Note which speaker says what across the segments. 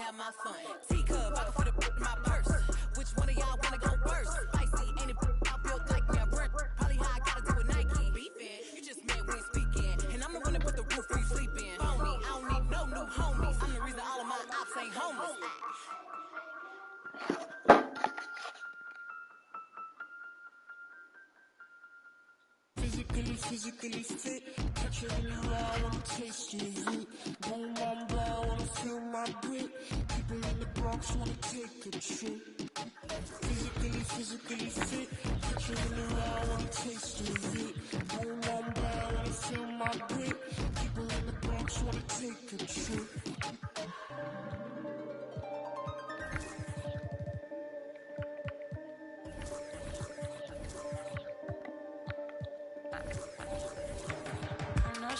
Speaker 1: have my fun. Teacup, I can fit a in my purse. Which one of y'all wanna go first? Spicy, ain't it? I built like me. I run probably how I gotta do with Nike. Beefing, you just mad when speaking, and I'm the one that put the roof where you sleep in. Phony, I don't need no new homies. I'm the reason all of my ops ain't homeless.
Speaker 2: Physically fit, catch it in the raw, wanna taste your heat. Boom, boom, blow, wanna feel my grit. People in the Bronx wanna take a trip. Physically fit, catch it in the raw, wanna taste your heat. Boom, boom, blow, wanna feel my grit. People in the Bronx wanna take a trip.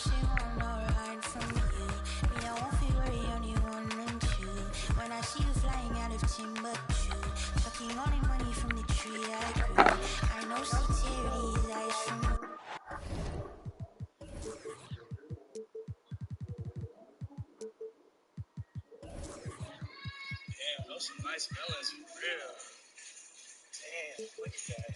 Speaker 3: She wanna ride from me. Me, I won't feel very only one and two. When I see you flying out of Timbuktu, sucking all the money from the tree I grew. I know security is ice from the
Speaker 4: Damn, those some nice melons for real. Damn, look at that.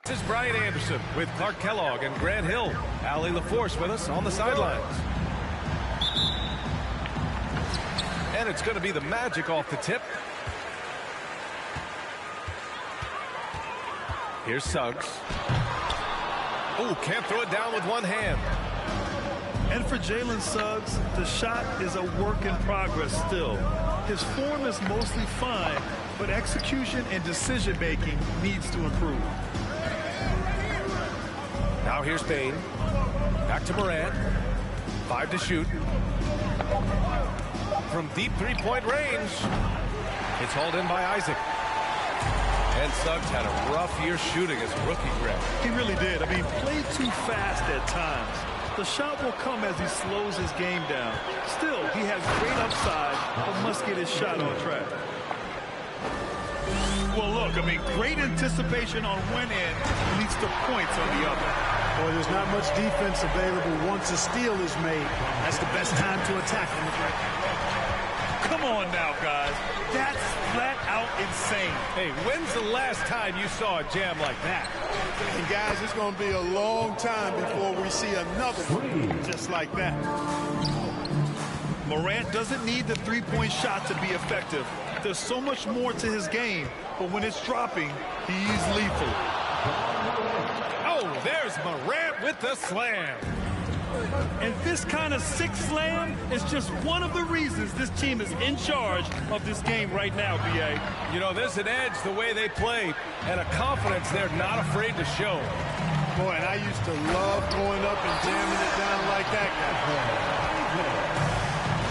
Speaker 5: This is Brian Anderson with Clark Kellogg and Grant Hill. Allie LaForce with us on the sidelines. And it's going to be the Magic off the tip. Here's Suggs. Oh, can't throw it down with one hand.
Speaker 6: And for Jalen Suggs, the shot is a work in progress still. His form is mostly fine, but execution and decision-making needs to improve.
Speaker 5: Now here's Payne. Back to Morant. 5 to shoot. From deep three-point range. It's hauled in by Isaac. And Suggs had a rough year shooting as a rookie, Greg.
Speaker 6: He really did. I mean, played too fast at times. The shot will come as he slows his game down. Still, he has great upside, but must get his shot on track. Well, look, I mean, great anticipation on one end leads to points on the other.
Speaker 7: Boy, there's not much defense available once a steal is made. That's the best time to attack on the break.
Speaker 6: Come on now, guys. That's flat out insane.
Speaker 5: Hey, when's the last time you saw a jam like that?
Speaker 7: And guys, it's going to be a long time before we see another one just like that.
Speaker 6: Morant doesn't need the three-point shot to be effective. There's so much more to his game, but when it's dropping, he's lethal.
Speaker 5: Oh, there's Morant with the slam.
Speaker 6: And this kind of sick slam is just one of the reasons this team is in charge of this game right now, B.A.
Speaker 5: You know, there's an edge the way they play and a confidence they're not afraid to show.
Speaker 7: Boy, and I used to love going up and jamming it down like that guy.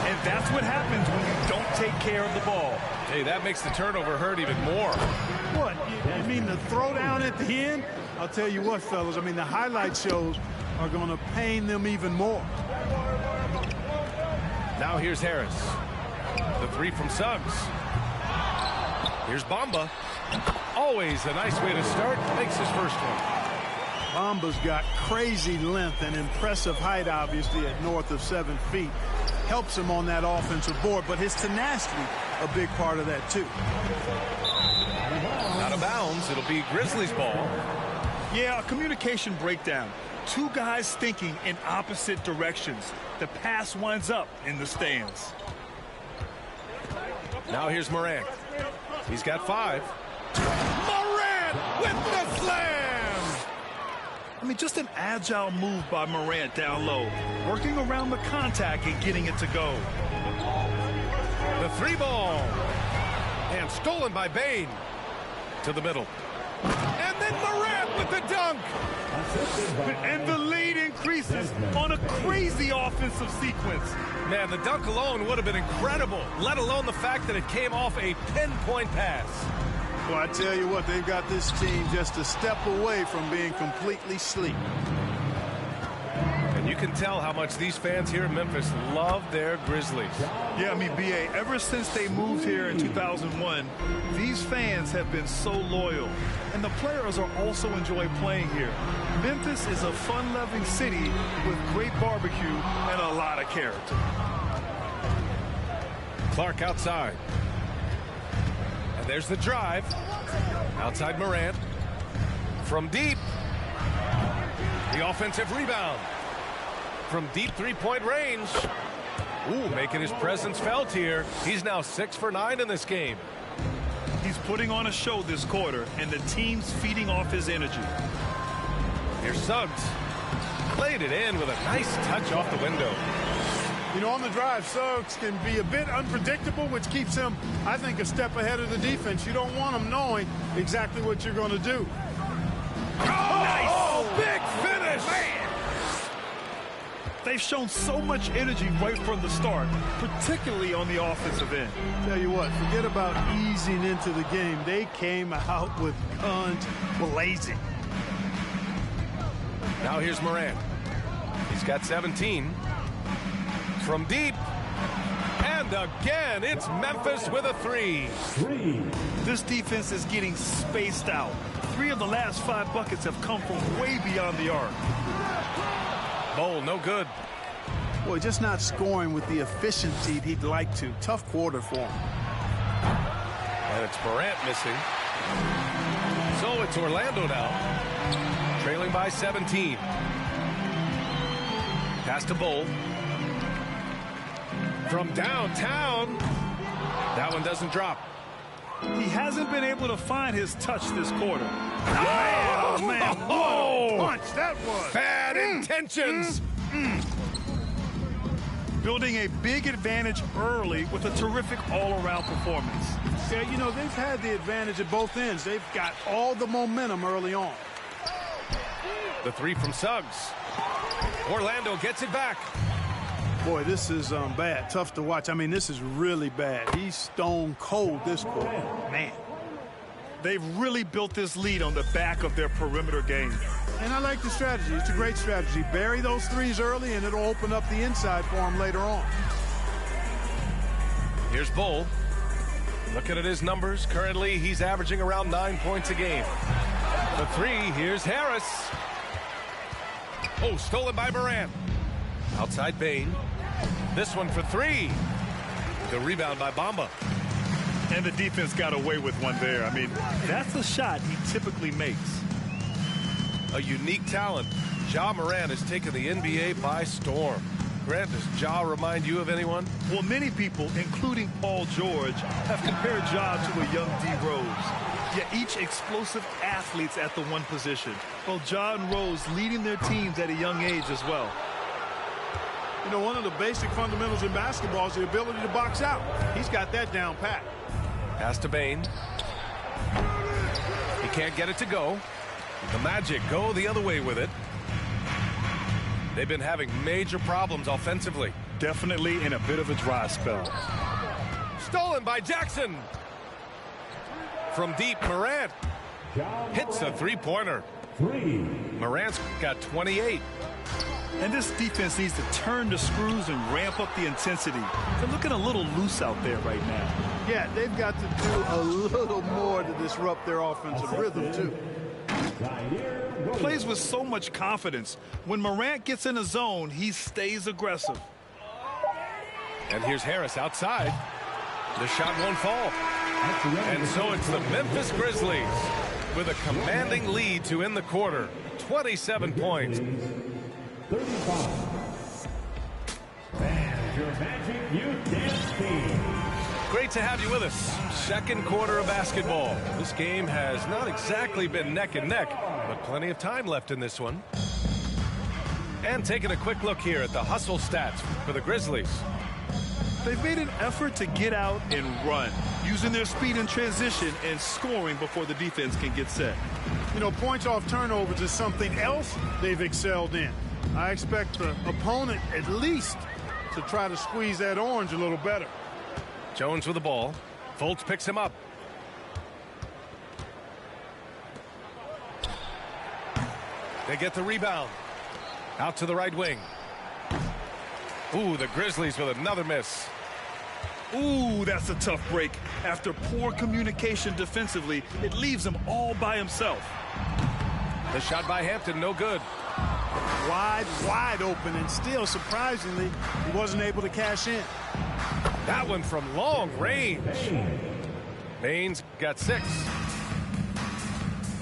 Speaker 6: And that's what happens when you don't take care of the ball.
Speaker 5: Hey, that makes the turnover hurt even more.
Speaker 7: What? You mean the throwdown at the end? I'll tell you what, fellas. I mean, the highlight shows are going to pain them even more.
Speaker 5: Now here's Harris. The three from Suggs. Here's Bamba. Always a nice way to start. Makes his first one.
Speaker 7: Bamba's got crazy length and impressive height, obviously, at north of 7 feet. Helps him on that offensive board, but his tenacity, a big part of that, too.
Speaker 5: Out of bounds. It'll be Grizzlies ball.
Speaker 6: Yeah, a communication breakdown. Two guys thinking in opposite directions. The pass winds up in the stands.
Speaker 5: Now here's Morant. He's got 5. Morant with the slam!
Speaker 6: I mean, just an agile move by Morant down low. Working around the contact and getting it to go.
Speaker 5: The 3 ball. And stolen by Bane. To the middle. And then Morant with the dunk.
Speaker 6: And the lead increases on a crazy offensive sequence.
Speaker 5: Man, the dunk alone would have been incredible, let alone the fact that it came off a pinpoint pass.
Speaker 7: Well, I tell you what, they've got this team just a step away from being completely sleep.
Speaker 5: And you can tell how much these fans here in Memphis love their Grizzlies.
Speaker 6: Yeah, I mean, B.A., ever since they moved here in 2001, these fans have been so loyal. And the players are also enjoy playing here. Memphis is a fun-loving city with great barbecue and a lot of character.
Speaker 5: Clark outside. And there's the drive. Outside Morant. From deep. The offensive rebound. From deep three-point range. Ooh, making his presence felt here. He's now 6 for 9 in this game.
Speaker 6: He's putting on a show this quarter, and the team's feeding off his energy.
Speaker 5: Here's Suggs. Played it in with a nice touch off the window.
Speaker 7: You know, on the drive, Suggs can be a bit unpredictable, which keeps him, I think, a step ahead of the defense. You don't want him knowing exactly what you're going to do.
Speaker 5: Oh, nice! Big finish! Man.
Speaker 6: They've shown so much energy right from the start, particularly on the offensive end.
Speaker 7: Tell you what, forget about easing into the game. They came out with guns blazing.
Speaker 5: Now here's Morant. He's got 17. From deep. And again, it's Memphis with a 3.
Speaker 6: This defense is getting spaced out. 3 of the last 5 buckets have come from way beyond the arc.
Speaker 5: Bowl, no good.
Speaker 7: Boy, just not scoring with the efficiency he'd like to. Tough quarter for him.
Speaker 5: And it's Morant missing. So it's Orlando now. Trailing by 17. Pass to Bowl. From downtown. That one doesn't drop.
Speaker 6: He hasn't been able to find his touch this quarter. Oh, man, what a punch that was.
Speaker 5: Bad intentions.
Speaker 6: Building a big advantage early with a terrific all-around performance.
Speaker 7: Yeah, you know, they've had the advantage at both ends. They've got all the momentum early on.
Speaker 5: The 3 from Suggs. Orlando gets it back.
Speaker 7: Boy, this is bad. Tough to watch. I mean, this is really bad. He's stone cold this quarter. Man.
Speaker 6: They've really built this lead on the back of their perimeter game.
Speaker 7: And I like the strategy. It's a great strategy. Bury those threes early, and it'll open up the inside for him later on.
Speaker 5: Here's Bull. Looking at his numbers, currently he's averaging around 9 points a game. The 3, here's Harris. Oh, stolen by Morant. Outside Bane. This one for 3. The rebound by Bamba.
Speaker 6: And the defense got away with one there. I mean, that's a shot he typically makes.
Speaker 5: A unique talent. Ja Morant has taken the NBA by storm. Grant, does Ja remind you of anyone?
Speaker 6: Well, many people, including Paul George, have compared Ja to a young D. Rose. Yet each explosive athletes at the one position. Well, Ja and Rose leading their teams at a young age as well.
Speaker 7: You know, one of the basic fundamentals in basketball is the ability to box out. He's got that down pat.
Speaker 5: Pass to Bane. He can't get it to go. The Magic go the other way with it. They've been having major problems offensively.
Speaker 6: Definitely in a bit of a dry spell.
Speaker 5: Stolen by Jackson. From deep, Morant hits a three-pointer. Morant's got 28.
Speaker 6: And this defense needs to turn the screws and ramp up the intensity. They're looking a little loose out there right now.
Speaker 7: Yeah, they've got to do a little more to disrupt their offensive rhythm, too.
Speaker 6: Plays with so much confidence. When Morant gets in a zone, he stays aggressive.
Speaker 5: And here's Harris outside. The shot won't fall. And so it's the Memphis Grizzlies with a commanding lead to end the quarter. 27 points.
Speaker 8: 35. And your Magic Youth Dance Team.
Speaker 5: Great to have you with us. Second quarter of basketball. This game has not exactly been neck and neck, but plenty of time left in this one. And taking a quick look here at the hustle stats for the Grizzlies.
Speaker 6: They've made an effort to get out and run, using their speed in transition and scoring before the defense can get set.
Speaker 7: You know, points off turnovers is something else they've excelled in. I expect the opponent at least to try to squeeze that orange a little better.
Speaker 5: Jones with the ball. Fultz picks him up. They get the rebound. Out to the right wing. Ooh, the Grizzlies with another miss.
Speaker 6: Ooh, that's a tough break. After poor communication defensively, it leaves him all by himself.
Speaker 5: The shot by Hampton, no good.
Speaker 7: Wide open, and still, surprisingly, he wasn't able to cash in.
Speaker 5: That one from long range. Baines got 6.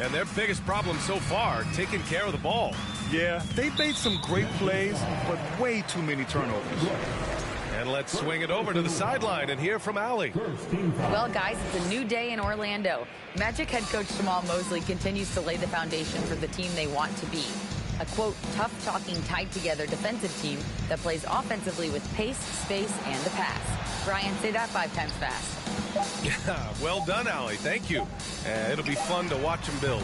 Speaker 5: And their biggest problem so far, taking care of the ball.
Speaker 6: Yeah, they made some great plays, but way too many turnovers.
Speaker 5: And let's swing it over to the sideline and hear from Allie.
Speaker 9: Well, guys, it's a new day in Orlando. Magic head coach Jamal Mosley continues to lay the foundation for the team they want to be. A, quote, tough-talking, tied-together defensive team that plays offensively with pace, space, and the pass. Brian, say that 5 times fast.
Speaker 5: Yeah, well done, Allie. Thank you. It'll be fun to watch them build.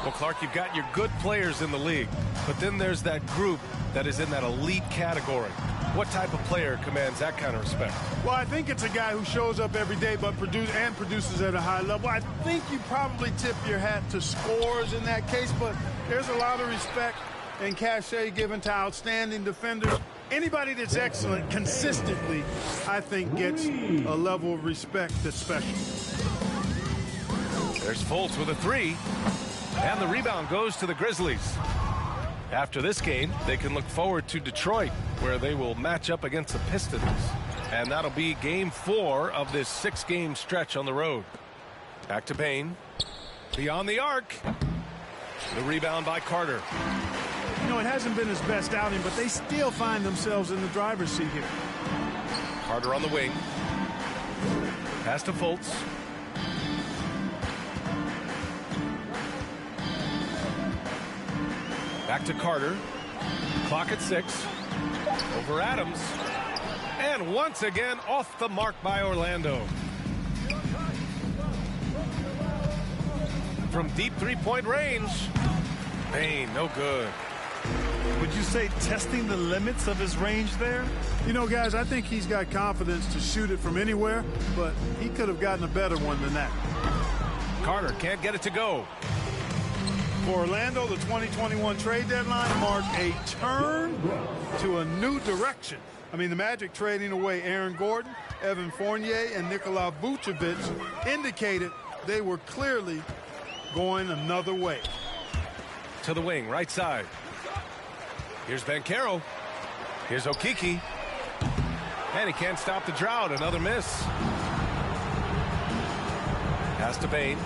Speaker 5: Well, Clark, you've got your good players in the league, but then there's that group that is in that elite category. What type of player commands that kind of respect?
Speaker 7: Well, I think it's a guy who shows up every day but produces at a high level. I think you probably tip your hat to scores in that case, but there's a lot of respect and cachet given to outstanding defenders. Anybody that's excellent consistently, I think, gets a level of respect that's special.
Speaker 5: There's Fultz with a 3, and the rebound goes to the Grizzlies. After this game, they can look forward to Detroit, where they will match up against the Pistons. And that'll be game 4 of this 6-game stretch on the road. Back to Payne. Beyond the arc. The rebound by Carter.
Speaker 7: You know, it hasn't been his best outing, but they still find themselves in the driver's seat here.
Speaker 5: Carter on the wing. Pass to Fultz. Back to Carter. Clock at 6. Over Adams. And once again off the mark by Orlando. From deep three-point range. Payne, no good.
Speaker 6: Would you say testing the limits of his range there?
Speaker 7: You know, guys, I think he's got confidence to shoot it from anywhere, but he could have gotten a better one than that.
Speaker 5: Carter can't get it to go.
Speaker 7: For Orlando, the 2021 trade deadline marked a turn to a new direction. I mean, the Magic trading away Aaron Gordon, Evan Fournier, and Nikola Vucevic indicated they were clearly going another way.
Speaker 5: To the wing, right side. Here's Banchero. Here's Okeke. And he can't stop the drought. Another miss. Pass to Bane.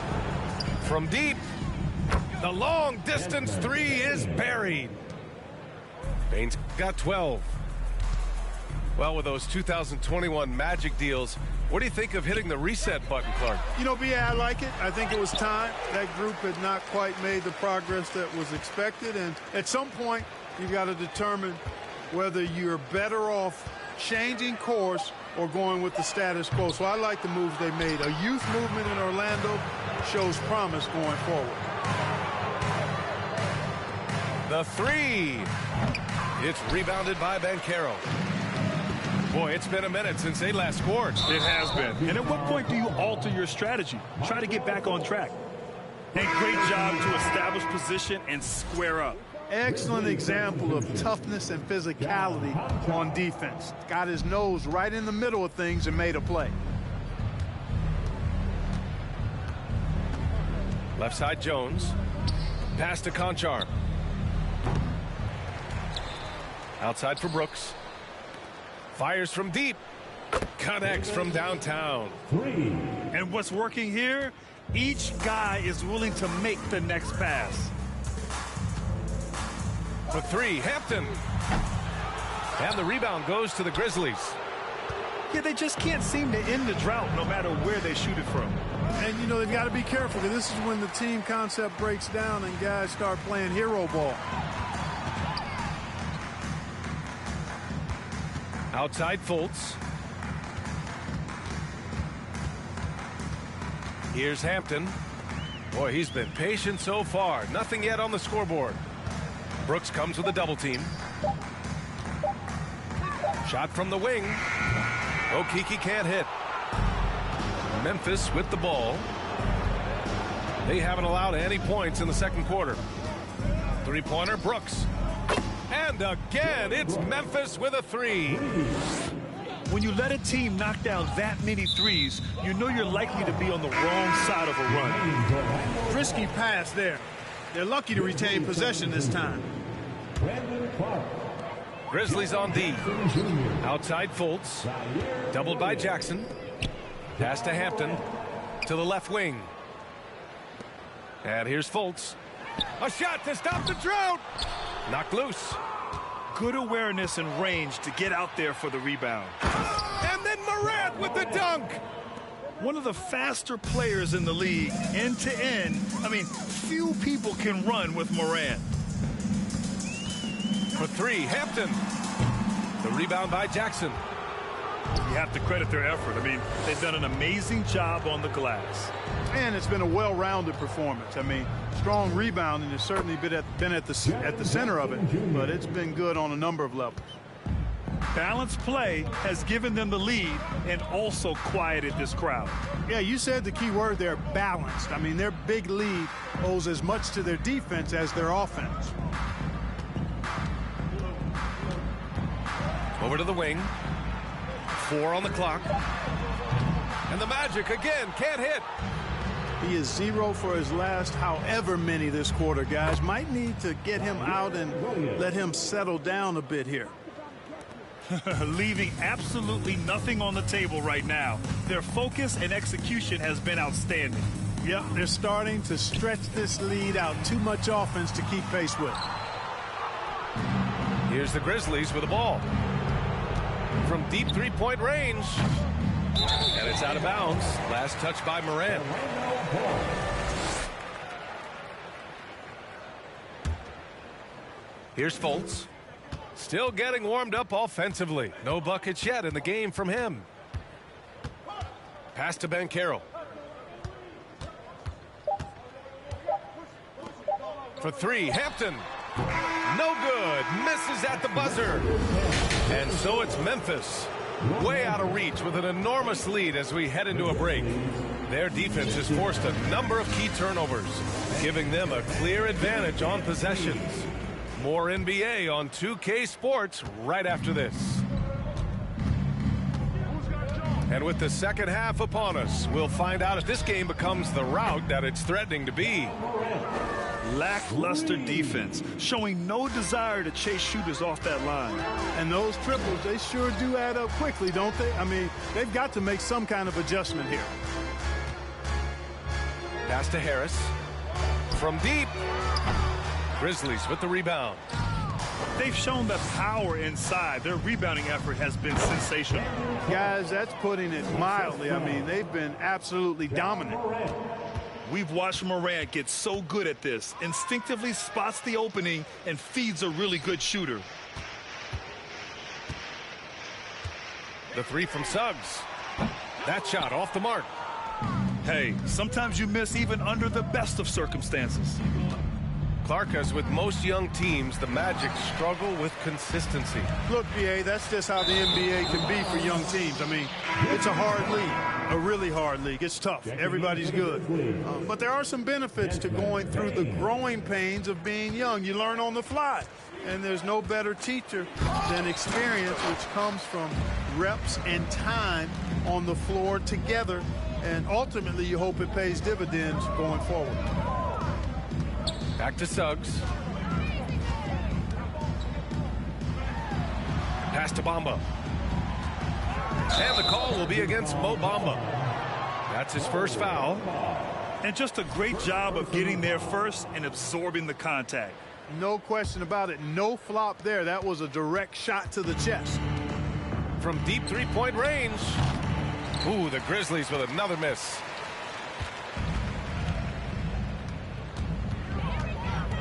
Speaker 5: From deep. The long distance 3 is buried. Bane's got 12. Well, with those 2021 Magic deals, what do you think of hitting the reset button, Clark?
Speaker 7: You know, B.A., I like it. I think it was time. That group had not quite made the progress that was expected. And at some point, you've got to determine whether you're better off changing course or going with the status quo. So I like the moves they made. A youth movement in Orlando shows promise going forward.
Speaker 5: The three. It's rebounded by Banchero. Boy, it's been a minute since they last scored.
Speaker 6: It has been. And at what point do you alter your strategy? Try to get back on track. A great job to establish position and square up.
Speaker 7: Excellent example of toughness and physicality on defense. Got his nose right in the middle of things and made a play.
Speaker 5: Left side Jones. Pass to Conchar. Outside for Brooks. Fires from deep. Connects from downtown.
Speaker 6: And what's working here? Each guy is willing to make the next pass.
Speaker 5: For three, Hampton. And the rebound goes to the Grizzlies.
Speaker 6: Yeah, they just can't seem to end the drought no matter where they shoot it from.
Speaker 7: And, you know, they've got to be careful because this is when the team concept breaks down and guys start playing hero ball.
Speaker 5: Outside Fultz. Here's Hampton. Boy, he's been patient so far. Nothing yet on the scoreboard. Brooks comes with a double team. Shot from the wing. Okeke can't hit. Memphis with the ball. They haven't allowed any points in the second quarter. Three-pointer, Brooks. And again, it's Memphis with a three.
Speaker 6: When you let a team knock down that many threes, you know you're likely to be on the wrong side of a run.
Speaker 7: Risky pass there. They're lucky to retain possession this time.
Speaker 5: Grizzlies on D. Outside Fultz. Doubled by Jackson. Pass to Hampton. To the left wing. And here's Fultz. A shot to stop the drought. Knocked loose.
Speaker 6: Good awareness and range to get out there for the rebound.
Speaker 5: And then Morant with the dunk.
Speaker 6: One of the faster players in the league, end to end. I mean, few people can run with Morant.
Speaker 5: For three, Hampton. The rebound by Jackson.
Speaker 6: You have to credit their effort. I mean, they've done an amazing job on the glass.
Speaker 7: And it's been a well-rounded performance. I mean, strong rebounding has certainly been at the center of it, but it's been good on a number of levels.
Speaker 6: Balanced play has given them the lead and also quieted this crowd.
Speaker 7: Yeah, you said the key word there, balanced. I mean, their big lead owes as much to their defense as their offense.
Speaker 5: Over to the wing. 4 on the clock. And the Magic again can't hit.
Speaker 7: He is 0 for his last however many this quarter, guys. Might need to get him out and let him settle down a bit here.
Speaker 6: Leaving absolutely nothing on the table right now. Their focus and execution has been outstanding.
Speaker 7: Yep, they're starting to stretch this lead out. Too much offense to keep pace with.
Speaker 5: Here's the Grizzlies with the ball. From deep three-point range. And it's out of bounds. Last touch by Morant. Here's Fultz. Still getting warmed up offensively. No buckets yet in the game from him. Pass to Banchero. For three, Hampton. No good. Misses at the buzzer. And so it's Memphis. Way out of reach with an enormous lead as we head into a break. Their defense has forced a number of key turnovers, giving them a clear advantage on possessions. More NBA on 2K Sports right after this. And with the second half upon us, we'll find out if this game becomes the rout that it's threatening to be.
Speaker 6: Lackluster defense, showing no desire to chase shooters off that line.
Speaker 7: And those triples, they sure do add up quickly, don't they? I mean, they've got to make some kind of adjustment here.
Speaker 5: Pass to Harris. From deep. Grizzlies with the rebound.
Speaker 6: They've shown the power inside. Their rebounding effort has been sensational.
Speaker 7: Guys, that's putting it mildly. I mean, they've been absolutely dominant.
Speaker 6: We've watched Morant get so good at this. Instinctively spots the opening and feeds a really good shooter.
Speaker 5: The three from Suggs. That shot off the mark.
Speaker 6: Hey, sometimes you miss even under the best of circumstances.
Speaker 5: Clark, as with most young teams, the Magic struggle with consistency.
Speaker 7: Look, BA, that's just how the NBA can be for young teams. I mean, it's a hard league, a really hard league. It's tough. Everybody's good. But there are some benefits to going through the growing pains of being young. You learn on the fly. And there's no better teacher than experience, which comes from reps and time on the floor together. And ultimately, you hope it pays dividends going forward.
Speaker 5: Back to Suggs. Pass to Bamba. And the call will be against Mo Bamba. That's his first foul.
Speaker 6: And just a great job of getting there first and absorbing the contact.
Speaker 7: No question about it. No flop there. That was a direct shot to the chest.
Speaker 5: From deep three-point range. Ooh, the Grizzlies with another miss.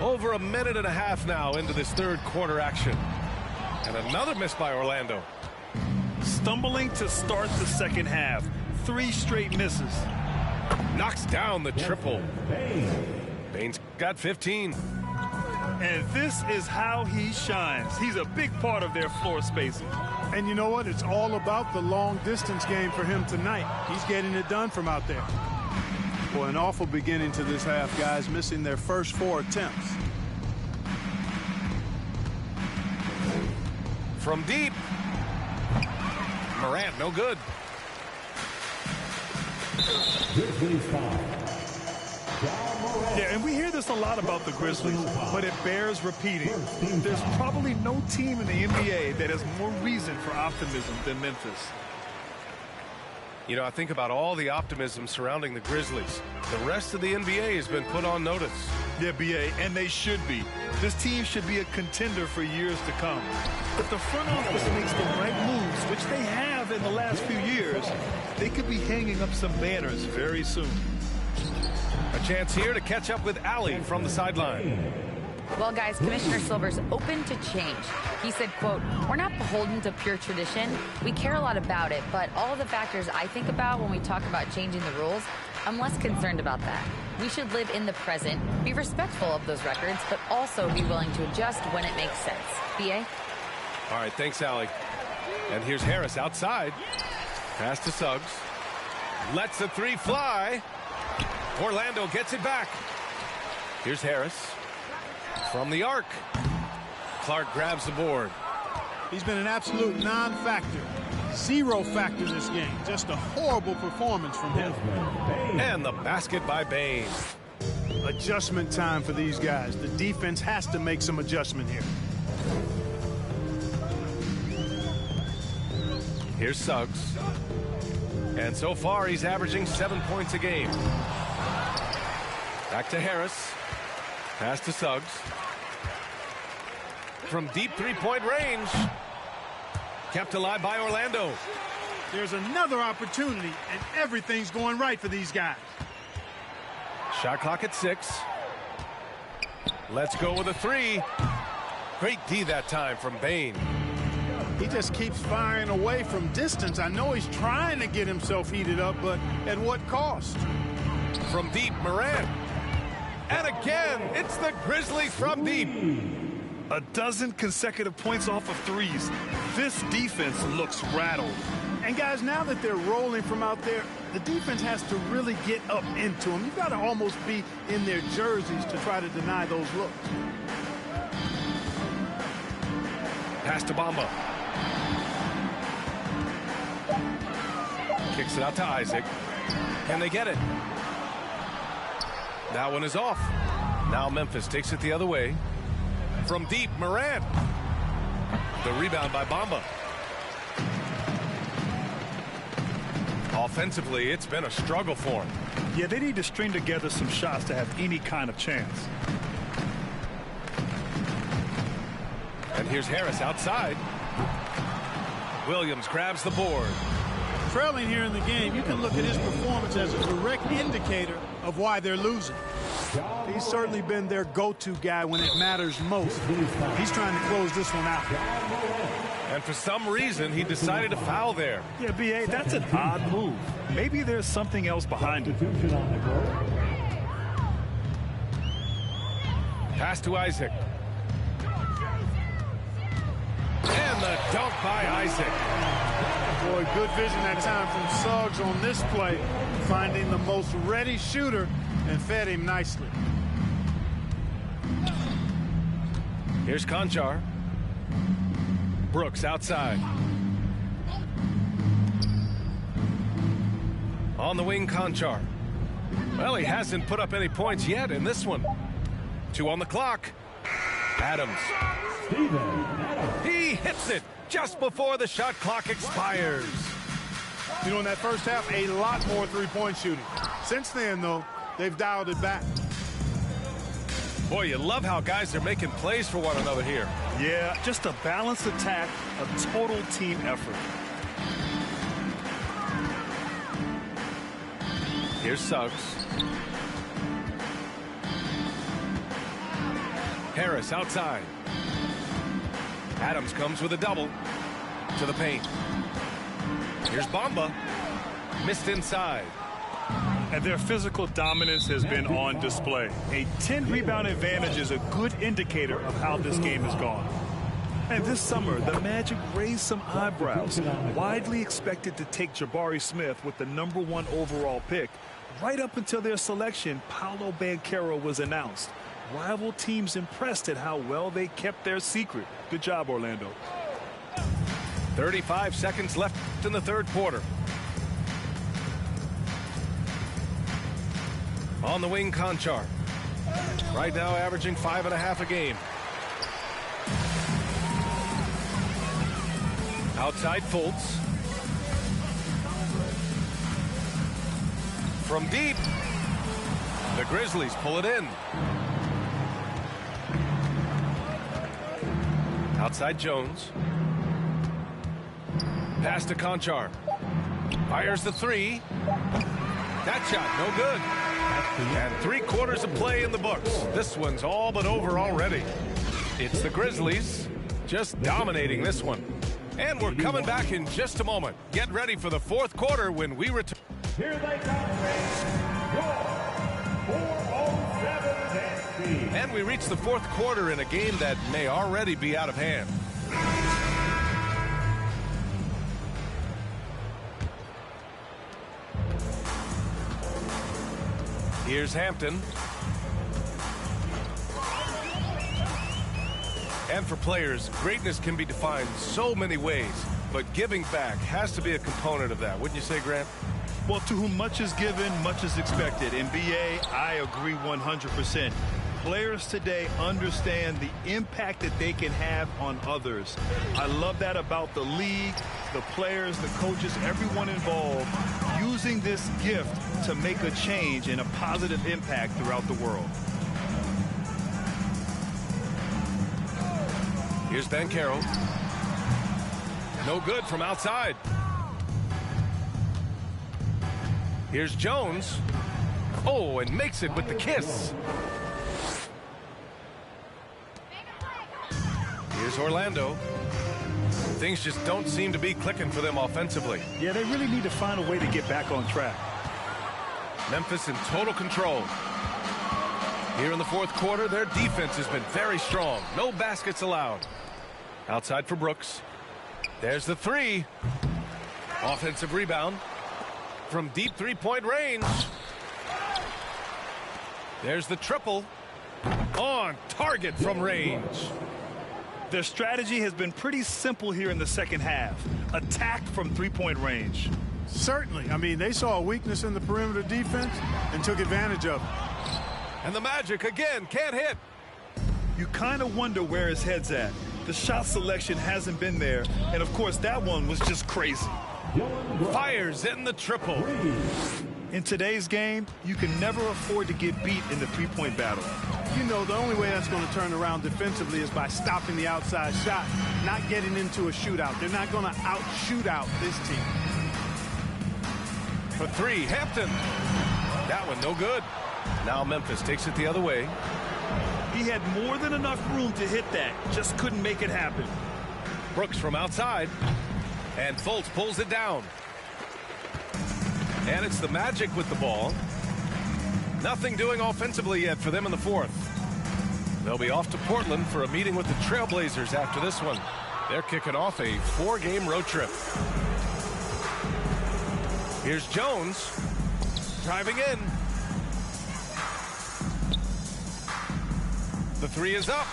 Speaker 5: Over a minute and a half now into this third quarter action. And another miss by Orlando.
Speaker 6: Stumbling to start the second half. 3 straight misses.
Speaker 5: Knocks down the triple. Bane's got 15.
Speaker 6: And this is how he shines. He's a big part of their floor spacing.
Speaker 7: And you know what? It's all about the long distance game for him tonight. He's getting it done from out there. Boy, an awful beginning to this half, guys, missing their first 4 attempts.
Speaker 5: From deep. Morant, no good.
Speaker 6: Yeah, and we hear this a lot about the Grizzlies, but it bears repeating. There's probably no team in the NBA that has more reason for optimism than Memphis.
Speaker 5: You know, I think about all the optimism surrounding the Grizzlies. The rest of the NBA has been put on notice.
Speaker 6: Yeah, BA, and they should be. This team should be a contender for years to come. If the front office makes the right moves, which they have in the last few years, they could be hanging up some banners very soon.
Speaker 5: A chance here to catch up with Allie from the sideline.
Speaker 9: Well, guys, Commissioner Silver's open to change. He said, quote, "We're not beholden to pure tradition. We care a lot about it, but all of the factors I think about when we talk about changing the rules, I'm less concerned about that. We should live in the present, be respectful of those records, but also be willing to adjust when it makes sense." BA?
Speaker 5: All right, thanks, Allie. And here's Harris outside. Pass to Suggs. Lets the three fly. Orlando gets it back. Here's Harris. From the arc. Clark grabs the board.
Speaker 7: He's been an absolute non-factor. 0 factor this game. Just a horrible performance from him.
Speaker 5: And the basket by Bane.
Speaker 7: Adjustment time for these guys. The defense has to make some adjustment here.
Speaker 5: Here's Suggs. And so far, he's averaging 7 points a game. Back to Harris. Pass to Suggs. From deep three-point range. Kept alive by Orlando.
Speaker 7: There's another opportunity, and everything's going right for these guys.
Speaker 5: Shot clock at 6. Let's go with a 3. Great D that time from Bane.
Speaker 7: He just keeps firing away from distance. I know he's trying to get himself heated up, but at what cost?
Speaker 5: From deep, Morant. And again, it's the Grizzlies from deep.
Speaker 6: A dozen consecutive points off of threes. This defense looks rattled.
Speaker 7: And guys, now that they're rolling from out there, the defense has to really get up into them. You've got to almost be in their jerseys to try to deny those looks.
Speaker 5: Pass to Bamba. Kicks it out to Isaac. Can they get it? That one is off. Now Memphis takes it the other way. From deep, Morant. The rebound by Bamba. Offensively, it's been a struggle for him.
Speaker 6: Yeah, they need to string together some shots to have any kind of chance.
Speaker 5: And here's Harris outside. Williams grabs the board.
Speaker 7: Trailing here in the game, you can look at his performance as a direct indicator of why they're losing. He's certainly been their go-to guy when it matters most. He's trying to close this one out.
Speaker 5: And for some reason, he decided to foul there.
Speaker 6: Yeah, B.A., that's an odd move. Maybe there's something else behind it.
Speaker 5: Pass to Isaac. And the dunk by Isaac.
Speaker 7: Boy, good vision that time from Suggs on this play, finding the most ready shooter and fed him nicely.
Speaker 5: Here's Conchar. Brooks outside. On the wing, Conchar. Well, he hasn't put up any points yet in this one. 2 on the clock. Adams. He hits it just before the shot clock expires.
Speaker 7: You know, in that first half, a lot more three-point shooting. Since then, though, they've dialed it back.
Speaker 5: Boy, you love how guys are making plays for one another here.
Speaker 6: Yeah, just a balanced attack, a total team effort.
Speaker 5: Here's Suggs. Harris outside. Adams comes with a double to the paint. Here's Bamba. Missed inside.
Speaker 6: And their physical dominance has been on display. A 10-rebound advantage is a good indicator of how this game has gone. And this summer, the Magic raised some eyebrows. Widely expected to take Jabari Smith with the #1 overall pick. Right up until their selection, Paolo Banchero was announced. Rival teams impressed at how well they kept their secret. Good job, Orlando.
Speaker 5: 35 seconds left in the third quarter. On the wing, Conchar. Right now averaging 5.5 a game. Outside Fultz. From deep. The Grizzlies pull it in. Outside Jones. Pass to Conchar. Fires the three. That shot no good. And 3/4 of play in the books. This one's all but over already. It's the Grizzlies just dominating this one. And we're coming back in just a moment. Get ready for the fourth quarter when we return.
Speaker 8: Here they come, your 4:07
Speaker 5: And we reach the fourth quarter in a game that may already be out of hand. Here's Hampton. And for players, greatness can be defined so many ways, but giving back has to be a component of that. Wouldn't you say, Grant?
Speaker 6: Well, to whom much is given, much is expected. In BA, I agree 100%. Players today understand the impact that they can have on others. I love that about the league, the players, the coaches, everyone involved, using this gift to make a change and a positive impact throughout the world.
Speaker 5: Here's Banchero. No good from outside. Here's Jones. Oh, and makes it with the kiss. Here's Orlando. Things just don't seem to be clicking for them offensively.
Speaker 6: Yeah, they really need to find a way to get back on track.
Speaker 5: Memphis in total control. Here in the fourth quarter, their defense has been very strong. No baskets allowed. Outside for Brooks. There's the three. Offensive rebound from deep three-point range. There's the triple. On target from range.
Speaker 6: Their strategy has been pretty simple here in the second half. Attack from three-point range.
Speaker 7: Certainly. I mean, they saw a weakness in the perimeter defense and took advantage of it.
Speaker 5: And the Magic again can't hit.
Speaker 6: You kind of wonder where his head's at. The shot selection hasn't been there, and of course that one was just crazy.
Speaker 5: Fires in the triple.
Speaker 6: In today's game, you can never afford to get beat in the three-point battle.
Speaker 7: You know, the only way that's going to turn around defensively is by stopping the outside shot, not getting into a shootout. They're not going to out-shoot out this team.
Speaker 5: For three, Hampton. That one no good. Now Memphis takes it the other way.
Speaker 6: He had more than enough room to hit that, just couldn't make it happen.
Speaker 5: Brooks from outside, and Fultz pulls it down. And it's the Magic with the ball. Nothing doing offensively yet for them in the fourth. They'll be off to Portland for a meeting with the Trailblazers after this one. They're kicking off a 4-game road trip. Here's Jones driving in. The three is up.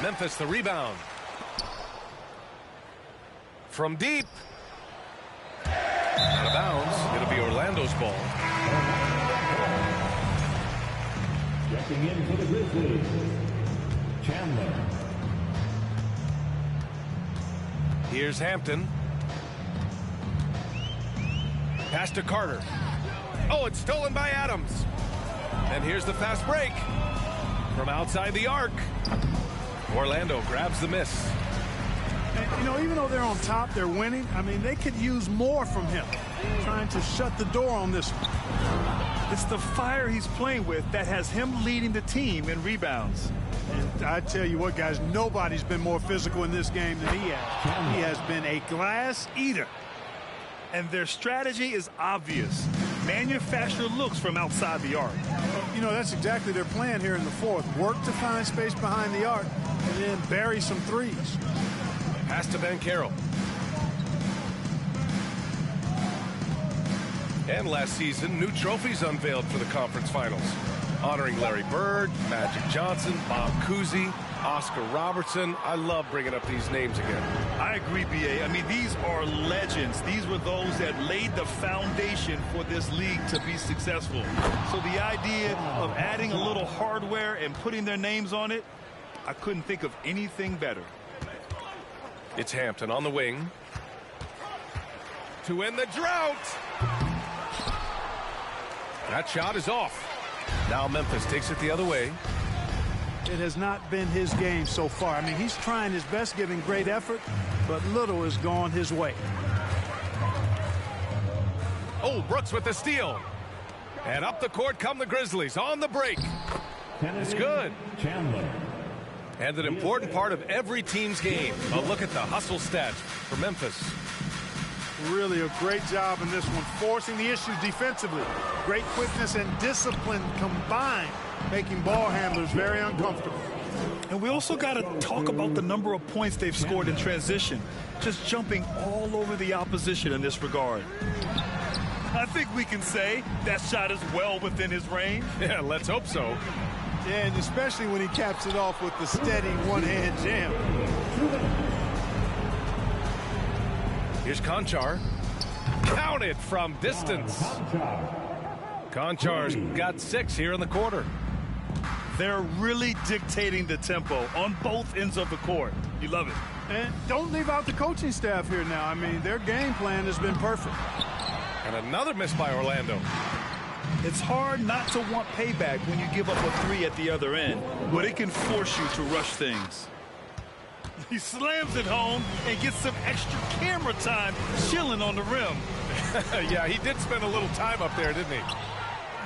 Speaker 5: Memphis the rebound. From deep. Out of bounds. It'll be Orlando's ball.
Speaker 8: Checking in for the Grizzlies, Chandler.
Speaker 5: Here's Hampton. Pass to Carter. Oh, it's stolen by Adams. And here's the fast break. From outside the arc. Orlando grabs the miss.
Speaker 7: And, you know, even though they're on top, they're winning. I mean, they could use more from him. Trying to shut the door on this one.
Speaker 6: It's the fire he's playing with that has him leading the team in rebounds.
Speaker 7: And I tell you what, guys, nobody's been more physical in this game than he has. He has been a glass eater.
Speaker 6: And their strategy is obvious. Manufacture looks from outside the arc.
Speaker 7: You know, that's exactly their plan here in the fourth. Work to find space behind the arc and then bury some threes.
Speaker 5: Pass to Banchero. And last season, new trophies unveiled for the conference finals, honoring Larry Bird, Magic Johnson, Bob Cousy, Oscar Robertson. I love bringing up these names again.
Speaker 6: I agree, B.A. I mean, these are legends. These were those that laid the foundation for this league to be successful. So the idea of adding a little hardware and putting their names on it, I couldn't think of anything better.
Speaker 5: It's Hampton on the wing. To end the drought. That shot is off. Now Memphis takes it the other way.
Speaker 7: It has not been his game so far. I mean, he's trying his best, giving great effort, but little has gone his way.
Speaker 5: Oh, Brooks with the steal. And up the court come the Grizzlies on the break. It's good.
Speaker 8: Chandler.
Speaker 5: And an important part of every team's game. A look at the hustle stats for Memphis.
Speaker 7: Really a great job in this one, forcing the issues defensively. Great quickness and discipline combined, making ball handlers very uncomfortable.
Speaker 6: And we also got to talk about the number of points they've scored in transition, just jumping all over the opposition in this regard. I think we can say that shot is well within his range.
Speaker 5: Yeah, let's hope so.
Speaker 7: Yeah, and especially when he caps it off with the steady one-hand jam.
Speaker 5: Here's Conchar. Counted from distance. Conchar's got 6 here in the quarter.
Speaker 6: They're really dictating the tempo on both ends of the court. You love it.
Speaker 7: And don't leave out the coaching staff here now. I mean, their game plan has been perfect.
Speaker 5: And another miss by Orlando.
Speaker 6: It's hard not to want payback when you give up a 3 at the other end, but it can force you to rush things. He slams it home and gets some extra camera time chilling on the rim.
Speaker 5: Yeah, he did spend a little time up there, didn't he?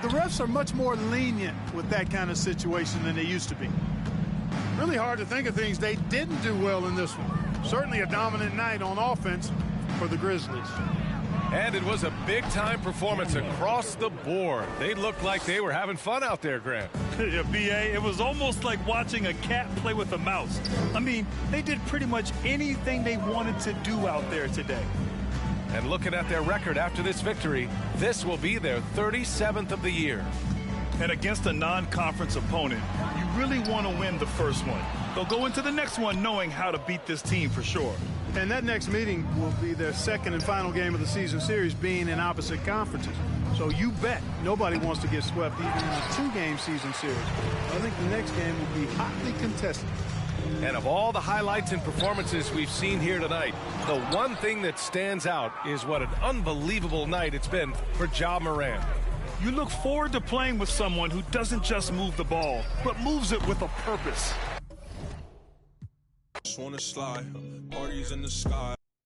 Speaker 7: The refs are much more lenient with that kind of situation than they used to be. Really hard to think of things they didn't do well in this one. Certainly a dominant night on offense for the Grizzlies.
Speaker 5: And it was a big-time performance across the board. They looked like they were having fun out there, Grant.
Speaker 6: Yeah, B.A., it was almost like watching a cat play with a mouse. I mean, they did pretty much anything they wanted to do out there today.
Speaker 5: And looking at their record after this victory, this will be their 37th of the year.
Speaker 6: And against a non-conference opponent, you really want to win the first one. They'll go into the next one knowing how to beat this team for sure.
Speaker 7: And that next meeting will be their second and final game of the season series, being in opposite conferences. So you bet nobody wants to get swept even in a 2-game season series. I think the next game will be hotly contested.
Speaker 5: And of all the highlights and performances we've seen here tonight, the one thing that stands out is what an unbelievable night it's been for Ja Morant.
Speaker 6: You look forward to playing with someone who doesn't just move the ball, but moves it with a purpose.
Speaker 2: Just wanna slide, parties in the sky.